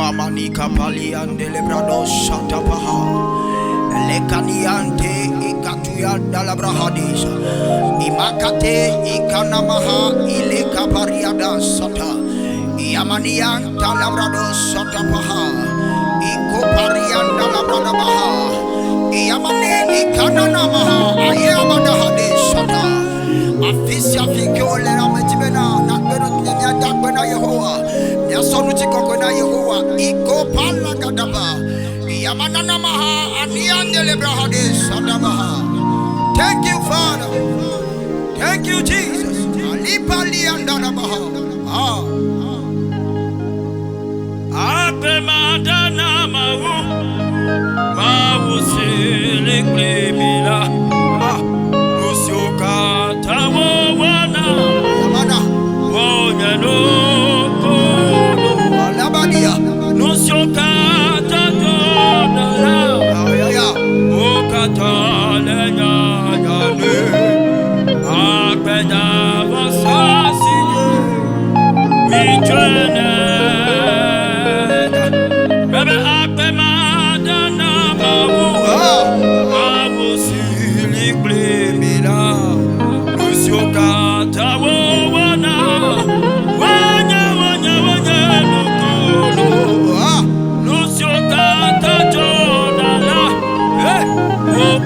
Ikamanika paliande lebrado shatapaha. Lekaniante ikatuyanda labrahadis. Imakate ikanamaha ilekapariada sata. Iamanianta labrado shatapaha. Ikoparianda labradabaha. Iamane ikananamaha ayabadahade shata. Afisia fikole rametibena nakbeno nyadakbena Yehowa. Yasonuti kokona Yehowa iko pala gadaba yamanana maha aniande lebrahade sadabaha. Thank you, Father. Thank you, Jesus. Alipali andadabaha. Ape madana mawu silikle mila nusioka tawo wana Yamana wonya no Nusioka tatona ayaya okatale nyane akbeda vasasi michene bebe akbe madana mawu silikle mila nusioka tawo wana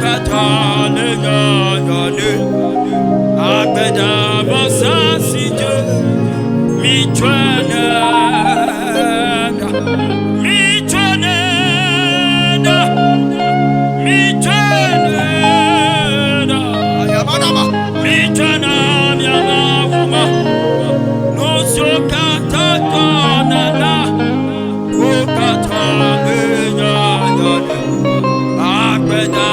Katale nyane abeda vasasi je michwana ayamanama michwana myama nusioka tatona katale nyane abeda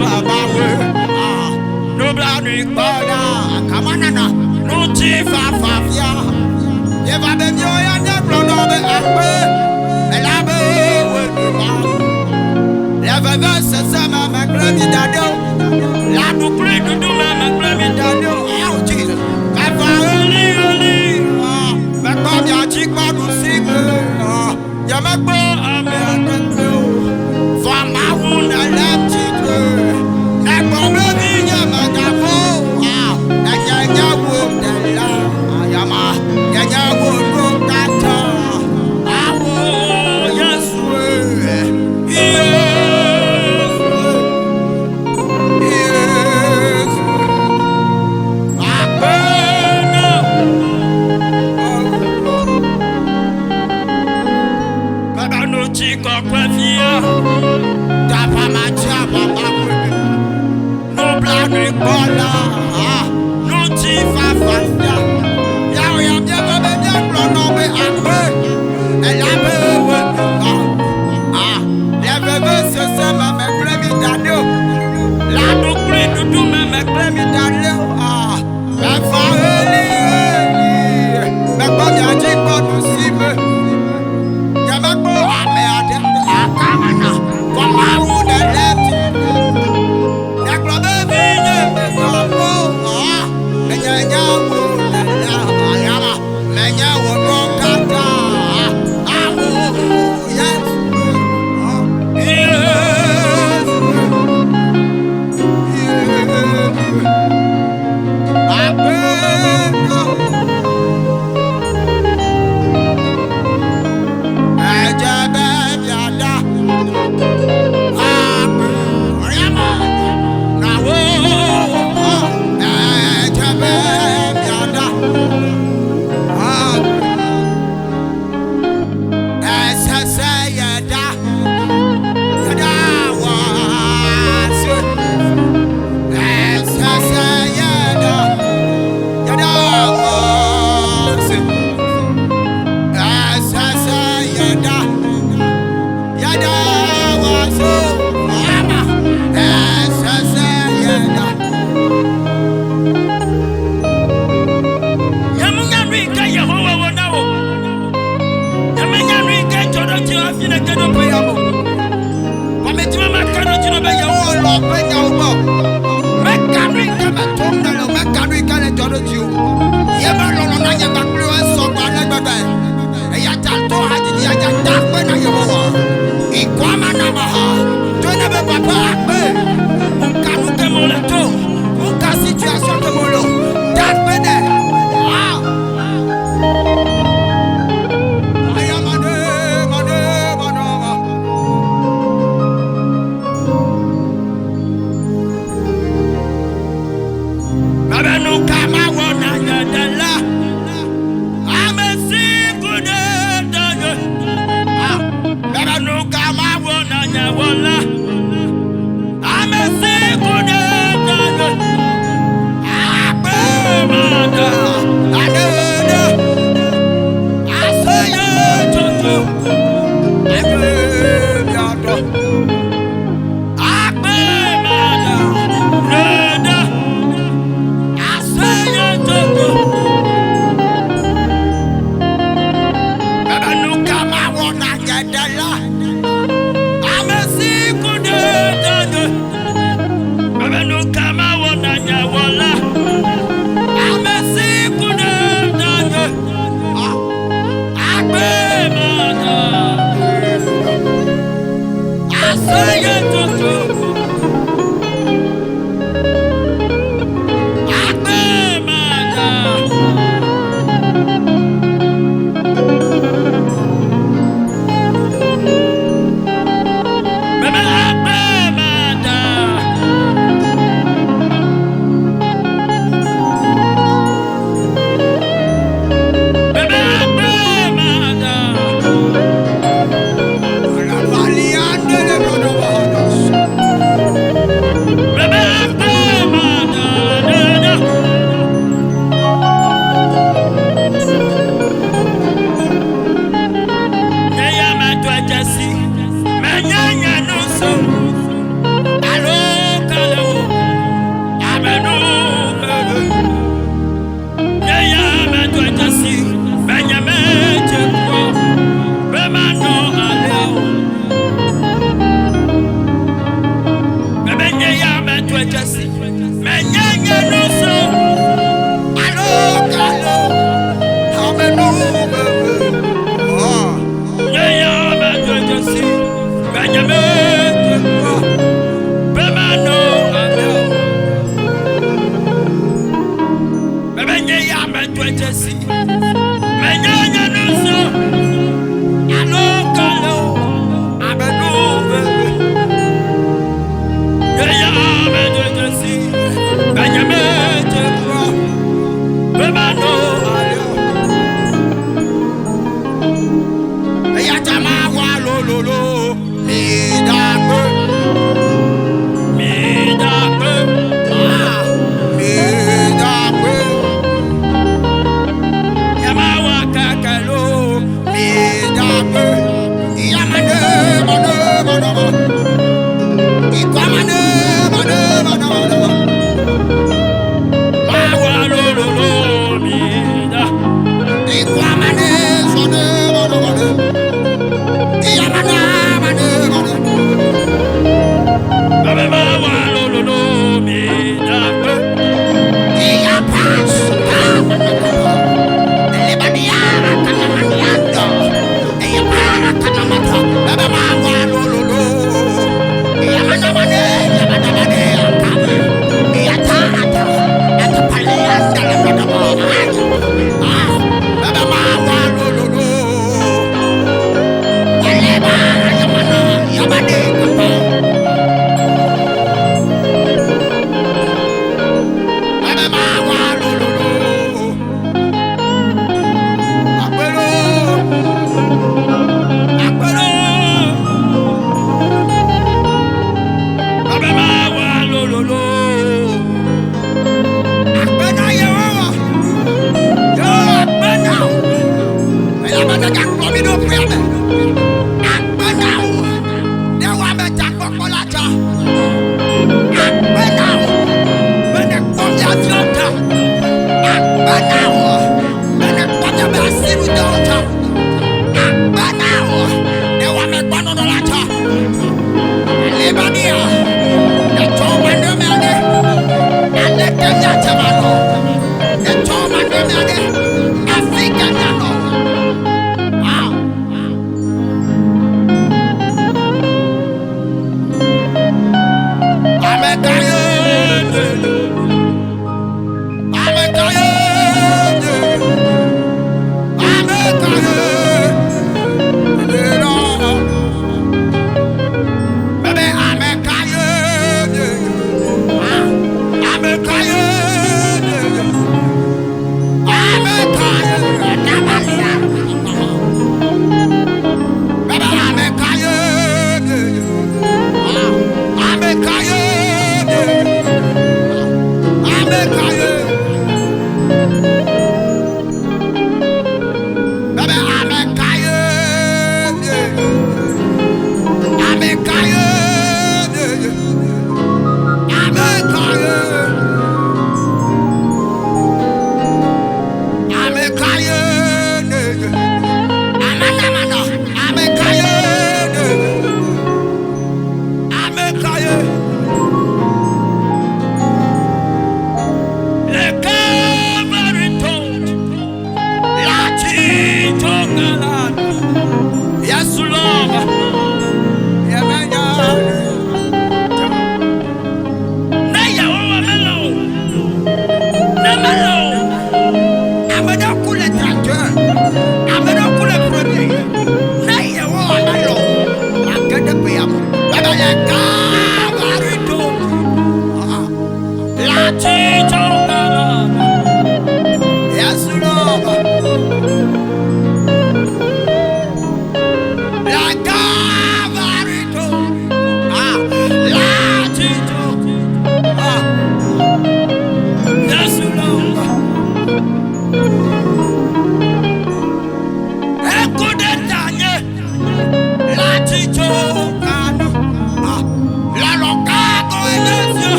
babawe. no bloody Bada, kamanana. no chief Fafia. Yeva be myo ya ne blono be akwe. Elabe we ba. Leva se sama ma gremi dado. la du pray to do my grandma Dado. Oh Jesus. Kafa only me pa ya chikwa du signe. Ya me pa ame akwe. For my wound I left it. Na problem ya ma gafo. Na nya wo de la. Ayama. Nya wo ro kata. Awo yes baba no chico kwafia no bloody no chief la du pray to do my grandma Valiante de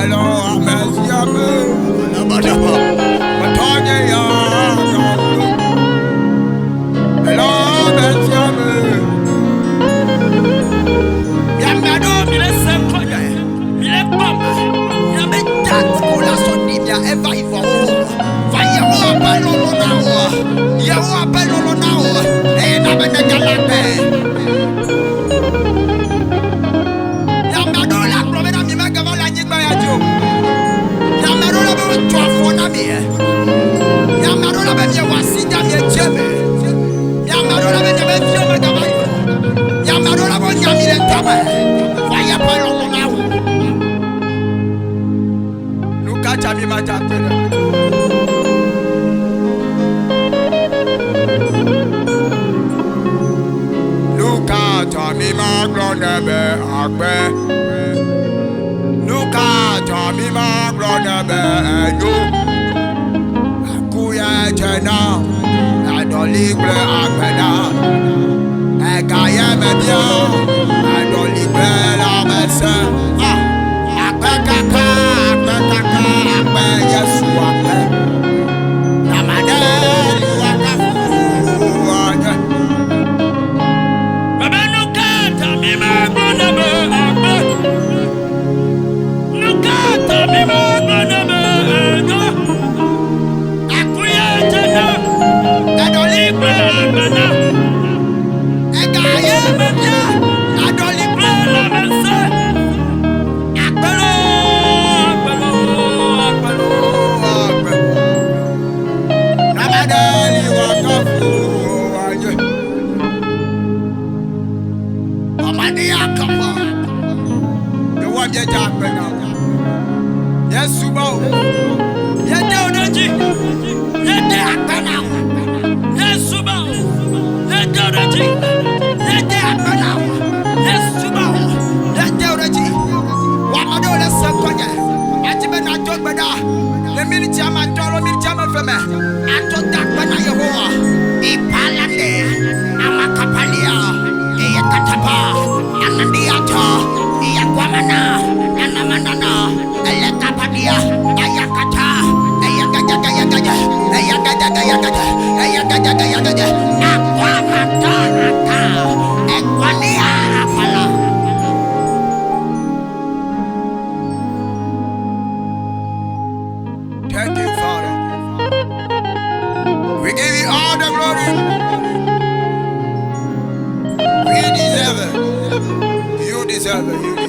Hello, Amesiame. Matanya ya. Hello, Amesiame. Yamado, mile semkoya, mile bamba, yame That kula soni ya eva ivo. Fire wo apelo lo na wo. Ye wo apelo lo na wo. Na be na galabe. Yamado la promena mi mega vala nyigba ya jo. Yamado la be to afo na me. Yamado la be mi wasida mi ejeme. Yamado la be mi fio mega vala. Yamado la bo nyami le tama. Fire apelo lo na wo. Luka mi matapena. Luka mi maglonebe agbe. Luka mi maglonebe yo. Akuya jena. Adolible agbena. Egaye mebia. Adolible la mese. Agbe kaka. Agbe Yesu agbe. Namade wakafu. Baba nukata mi magona be agbe. Nukata mi magona be agbe. Akuya jena. Adolible agbena. Egaye mebia. Adolible la mese. Agbelo, agbelo, agbelo. Namadeli wakafu aje. Amani akapa. The one you talk now. Yes, Subo. Yede odeji, yede agbena. Yesuba, yede odeji, yede agbena. Yesuba, Yede odeji. Wamado le sekonye. Atibe na togbeda. Le minute ama tolo minute ama feme. Ato takbena Yehowa. Ipalande. Amakapalia. Iya katapa. Anandiata. Iya kwamana. Anamanana. Ele kapadia. Ayakata. Ayagagagagaga. Ayagagagagaga. Ayagagagagaga. Akwamata. Ekwania apala. Thank you, Father. We give you all the glory. We deserve it. You deserve it. You deserve it.